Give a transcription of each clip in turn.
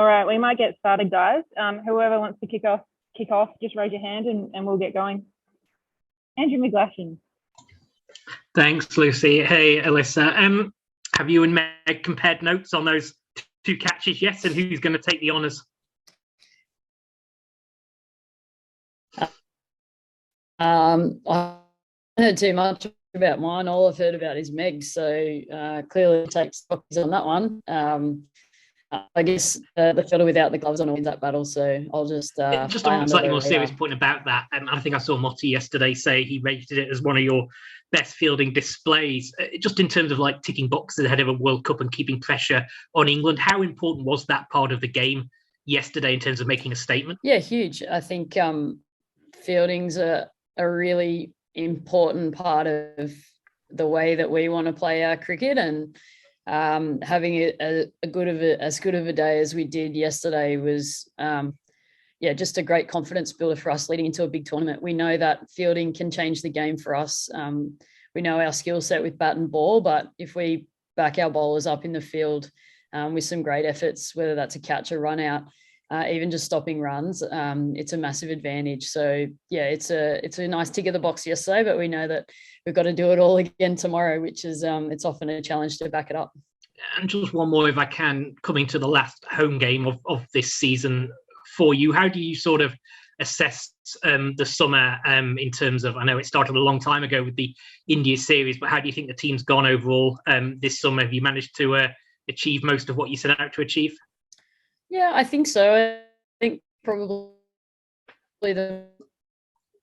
All right, we might get started, guys. Whoever wants to kick off, just raise your hand and we'll get going. Andrew McGlashan. Thanks, Lucy. Hey, Alyssa. Have you and Meg compared notes on those two catches yet, and who's going to take the honours? I haven't heard too much about mine. All I've heard about is Meg, so clearly takes focus on that one. I guess the fielder without the gloves on wins that battle, so I'll just just a slightly more serious point about that. I think I saw Motti yesterday say he rated it as one of your best fielding displays, just in terms of like ticking boxes ahead of a World Cup and keeping pressure on England. How important was that part of the game yesterday in terms of making a statement? Yeah, huge. I think fielding's a really important part of the way that we want to play our cricket, and having as good of a day as we did yesterday was just a great confidence builder for us leading into a big tournament. We know that fielding can change the game for us. We know our skill set with bat and ball, but if we back our bowlers up in the field with some great efforts, whether that's a catch or run out, even just stopping runs, it's a massive advantage. So yeah, it's a nice tick of the box yesterday, but we know that we've got to do it all again tomorrow, which is it's often a challenge to back it up. And just one more, if I can, coming to the last home game of this season for you, how do you sort of assess the summer in terms of, I know it started a long time ago with the India series, but how do you think the team's gone overall this summer? Have you managed to achieve most of what you set out to achieve? Yeah, I think so. I think probably the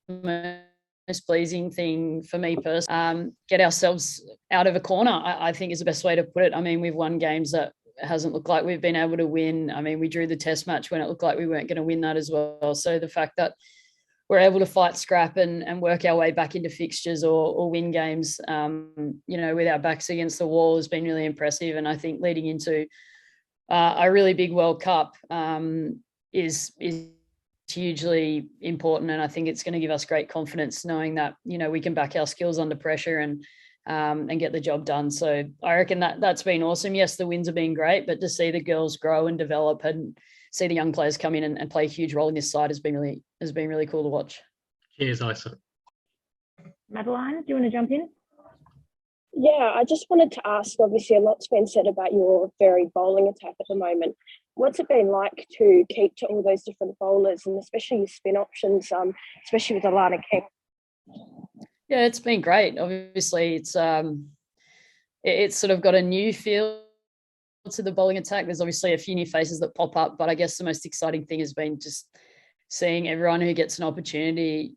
most pleasing thing for me personally, get ourselves out of a corner, I think is the best way to put it. I mean, we've won games that hasn't looked like we've been able to win. I mean, we drew the test match when it looked like we weren't going to win that as well. So the fact that we're able to fight scrap and work our way back into fixtures or win games, with our backs against the wall has been really impressive. And I think leading into a really big World Cup is hugely important, and I think it's going to give us great confidence knowing that we can back our skills under pressure and get the job done. So I reckon that's been awesome. Yes, the wins have been great, but to see the girls grow and develop and see the young players come in and play a huge role in this side has been really cool to watch. Cheers, Alyssa. Madeline, do you want to jump in? Yeah, I just wanted to ask, obviously a lot's been said about your very bowling attack at the moment. What's it been like to keep to all those different bowlers and especially your spin options, especially with Alana King? Yeah, it's been great. Obviously, it's sort of got a new feel to the bowling attack. There's obviously a few new faces that pop up, but I guess the most exciting thing has been just seeing everyone who gets an opportunity,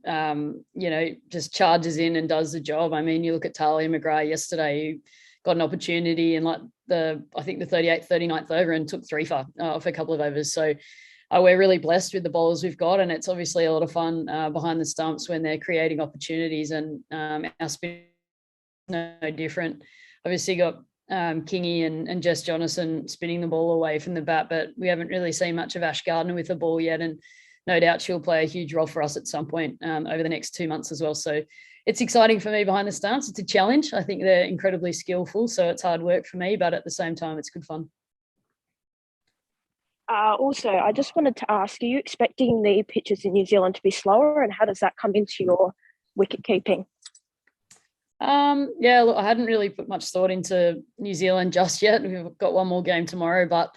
just charges in and does the job. I mean, you look at Talia McGrath yesterday, who got an opportunity in the 38th, 39th over and took three for off a couple of overs. So we're really blessed with the bowlers we've got, and it's obviously a lot of fun behind the stumps when they're creating opportunities, and our spin no different. Obviously got Kingy and Jess Jonathan spinning the ball away from the bat, but we haven't really seen much of Ash Gardner with the ball yet, and no doubt she'll play a huge role for us at some point over the next 2 months as well. So it's exciting for me behind the stumps. It's a challenge. I think they're incredibly skillful, so it's hard work for me, but at the same time, it's good fun. Also, I just wanted to ask, are you expecting the pitches in New Zealand to be slower, and how does that come into your wicket keeping? Look, I hadn't really put much thought into New Zealand just yet. We've got one more game tomorrow, but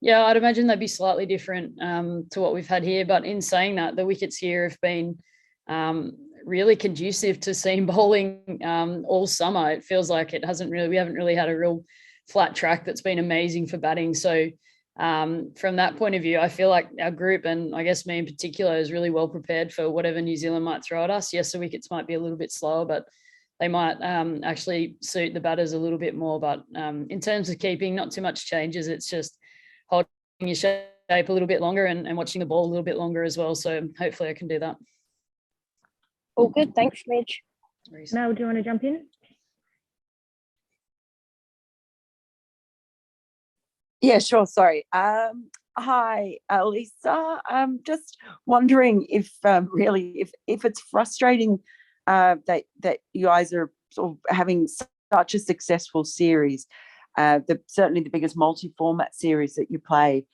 yeah, I'd imagine they'd be slightly different to what we've had here. But in saying that, the wickets here have been really conducive to seam bowling all summer. It feels like we haven't really had a real flat track that's been amazing for batting. So from that point of view, I feel like our group, and I guess me in particular, is really well prepared for whatever New Zealand might throw at us. Yes, the wickets might be a little bit slower, but they might actually suit the batters a little bit more. But in terms of keeping, not too much changes. It's just holding your shape a little bit longer and watching the ball a little bit longer as well. So hopefully I can do that. All good. Thanks, Midge. Mel, do you want to jump in? Yeah, sure. Sorry. Hi, Alyssa. I'm just wondering if it's frustrating that you guys are sort of having such a successful series, certainly the biggest multi-format series that you play.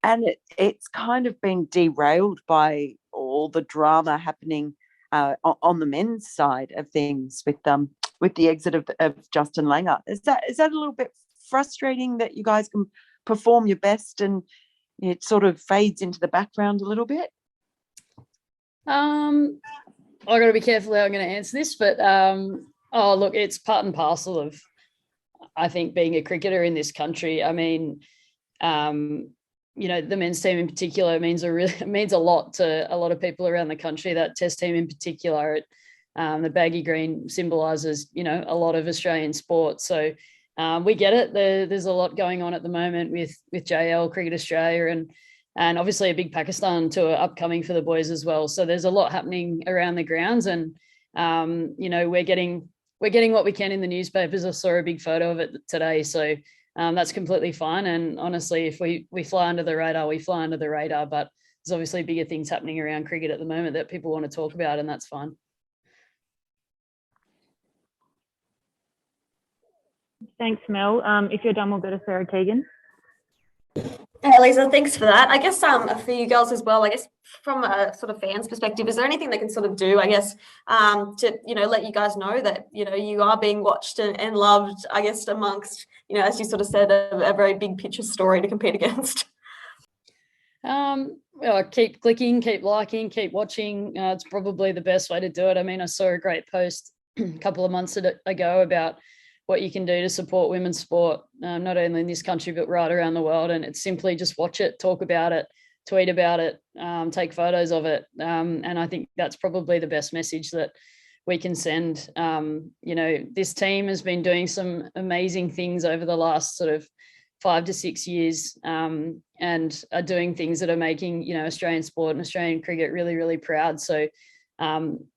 and it's kind of been derailed by all the drama happening on the men's side of things with the exit of Justin Langer. Is that a little bit frustrating that you guys can perform your best and it sort of fades into the background a little bit? I got to be careful how I'm going to answer this, but oh look, it's part and parcel of, I think, being a cricketer in this country. I mean, you know, the men's team in particular means a lot to a lot of people around the country. That Test team in particular, the baggy green symbolises, you know, a lot of Australian sport. So we get it. There's a lot going on at the moment with JL Cricket Australia and obviously a big Pakistan tour upcoming for the boys as well. So there's a lot happening around the grounds, and you know, we're getting what we can in the newspapers. I saw a big photo of it today, so that's completely fine. And honestly, if we fly under the radar, we fly under the radar. But there's obviously bigger things happening around cricket at the moment that people want to talk about, and that's fine. Thanks, Mel. If you're done, we'll go to Sarah Keegan. Hey, Lisa, thanks for that. I guess for you girls as well, I guess from a sort of fan's perspective, is there anything they can sort of do, I guess, to, you know, let you guys know that, you know, you are being watched and loved, I guess, amongst, you know, as you sort of said, a very big picture story to compete against? Keep clicking, keep liking, keep watching. It's probably the best way to do it. I mean, I saw a great post a couple of months ago about what you can do to support women's sport, not only in this country, but right around the world. And it's simply just watch it, talk about it, tweet about it, take photos of it. And I think that's probably the best message that we can send. You know, this team has been doing some amazing things over the last sort of 5 to 6 years, and are doing things that are making, you know, Australian sport and Australian cricket really, really proud. So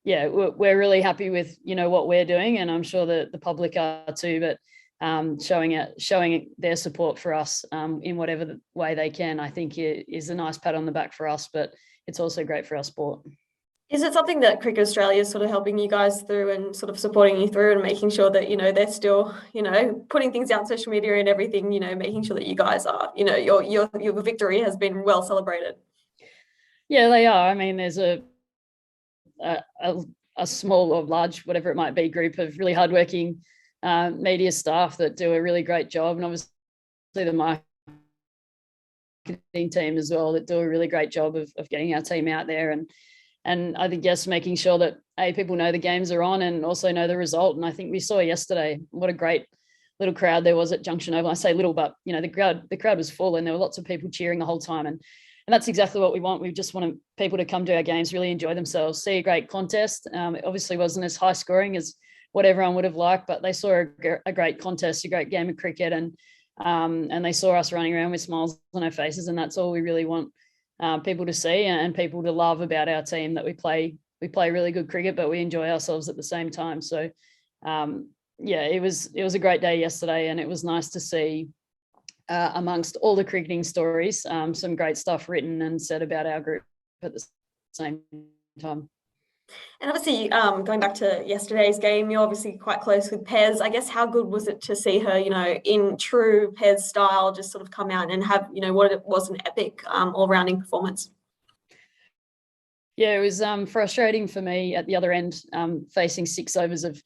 yeah, we're really happy with, you know, what we're doing, and I'm sure that the public are too, but showing their support for us in whatever way they can, I think is a nice pat on the back for us, but it's also great for our sport. Is it something that Cricket Australia is sort of helping you guys through and sort of supporting you through and making sure that, you know, they're still, you know, putting things out on social media and everything, you know, making sure that you guys are, you know, your victory has been well celebrated? Yeah, they are. I mean, there's a small or large, whatever it might be, group of really hardworking media staff that do a really great job, and obviously the marketing team as well that do a really great job of getting our team out there, and I think, yes, making sure that people know the games are on and also know the result. And I think we saw yesterday what a great little crowd there was at Junction Oval. I say little, but you know, the crowd was full, and there were lots of people cheering the whole time, and that's exactly what we want. We just want people to come to our games, really enjoy themselves, see a great contest. It obviously wasn't as high scoring as what everyone would have liked, but they saw a great contest, a great game of cricket, and they saw us running around with smiles on our faces, and that's all we really want people to see and people to love about our team, that we play really good cricket, but we enjoy ourselves at the same time. So yeah, it was a great day yesterday, and it was nice to see amongst all the cricketing stories, some great stuff written and said about our group at the same time. And obviously, going back to yesterday's game, you're obviously quite close with Pez. I guess how good was it to see her, you know, in true Pez style, just sort of come out and have, you know, what it was an epic all-rounding performance? Yeah, it was frustrating for me at the other end, facing 6 overs of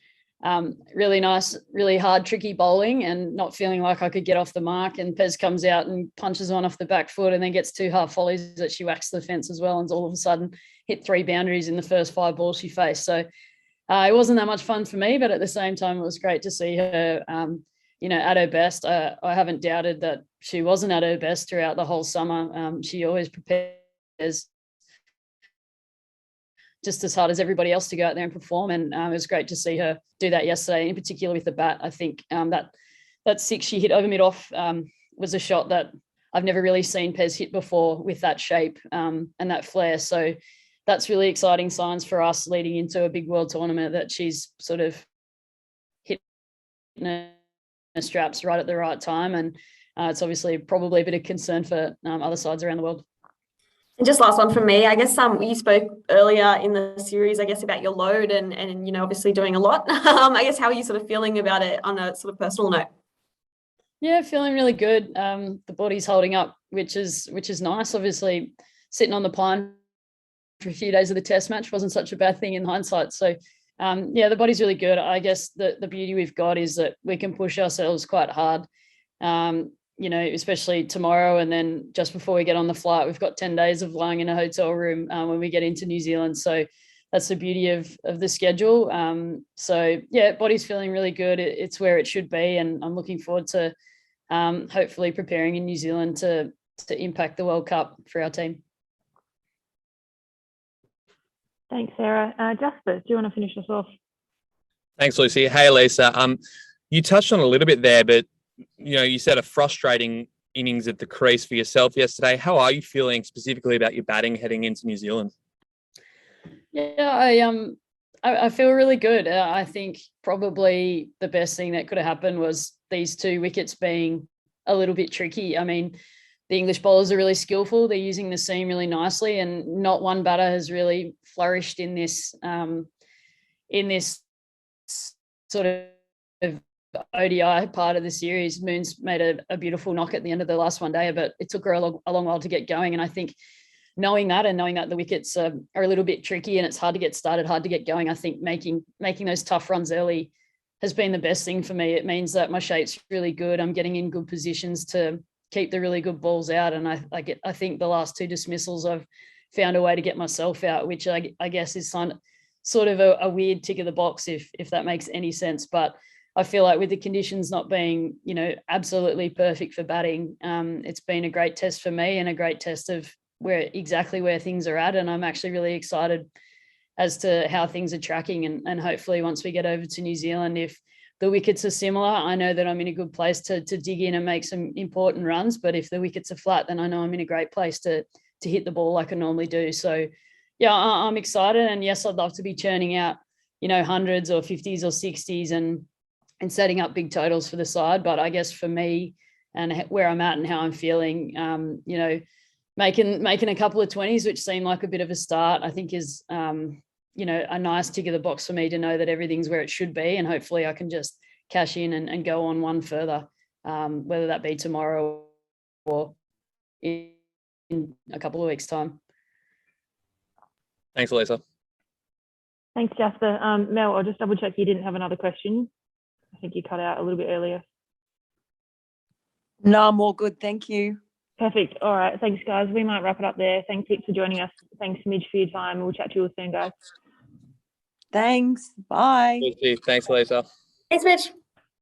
really nice, really hard, tricky bowling and not feeling like I could get off the mark. And Pez comes out and punches one off the back foot and then gets 2 half volleys that she whacks the fence as well, and all of a sudden hit 3 boundaries in the first 5 balls she faced. So it wasn't that much fun for me, but at the same time, it was great to see her, you know, at her best. I haven't doubted that she wasn't at her best throughout the whole summer. She always prepares just as hard as everybody else to go out there and perform. And it was great to see her do that yesterday, in particular with the bat. I think that 6 she hit over mid-off was a shot that I've never really seen Pez hit before with that shape and that flair. So that's really exciting signs for us leading into a big world tournament, that she's sort of hit her straps right at the right time. And it's obviously probably a bit of concern for other sides around the world. And just last one from me, I guess you spoke earlier in the series, I guess, about your load and you know, obviously doing a lot. I guess how are you sort of feeling about it on a sort of personal note? Yeah, feeling really good. The body's holding up, which is nice. Obviously, sitting on the pine for a few days of the test match wasn't such a bad thing in hindsight. So, yeah, the body's really good. I guess the beauty we've got is that we can push ourselves quite hard. Especially tomorrow, and then just before we get on the flight, we've got 10 days of lying in a hotel room when we get into New Zealand. So that's the beauty of the schedule. So yeah, body's feeling really good. It's where it should be, and I'm looking forward to hopefully preparing in New Zealand to impact the World Cup for our team. Thanks, Sarah. Jasper, do you want to finish us off? Thanks, Lucy. Hey, Alyssa. You touched on a little bit there, but you said a frustrating innings at the crease for yourself yesterday. How are you feeling specifically about your batting heading into New Zealand? Yeah, I feel really good. I think probably the best thing that could have happened was these 2 wickets being a little bit tricky. I mean, the English bowlers are really skillful. They're using the seam really nicely, and not one batter has really flourished in this sort of ODI part of the series. Moon's made a beautiful knock at the end of the last one day, but it took her a long while to get going. And I think knowing that the wickets are a little bit tricky and it's hard to get started, hard to get going, I think making those tough runs early has been the best thing for me. It means that my shape's really good. I'm getting in good positions to keep the really good balls out. And I think the last 2 dismissals, I've found a way to get myself out, which I guess is sort of a weird tick of the box, if that makes any sense. But I feel like with the conditions not being, absolutely perfect for batting, it's been a great test for me and a great test of where things are at. And I'm actually really excited as to how things are tracking. And hopefully once we get over to New Zealand, if the wickets are similar, I know that I'm in a good place to dig in and make some important runs. But if the wickets are flat, then I know I'm in a great place to hit the ball like I normally do. So yeah, I'm excited. And yes, I'd love to be churning out, hundreds or 50s or 60s and setting up big totals for the side. But I guess for me and where I'm at and how I'm feeling, making a couple of 20s, which seem like a bit of a start, I think is, a nice tick of the box for me to know that everything's where it should be. And hopefully I can just cash in and go on one further, whether that be tomorrow or in a couple of weeks' time. Thanks, Alyssa. Thanks, Jasper. Mel, I'll just double check you didn't have another question. I think you cut out a little bit earlier. No, I'm all good. Thank you. Perfect. All right. Thanks, guys. We might wrap it up there. Thanks, Vic, for joining us. Thanks, Midge, for your time. We'll chat to you all soon, guys. Thanks. Bye. Thanks, Alyssa. Thanks, Mitch.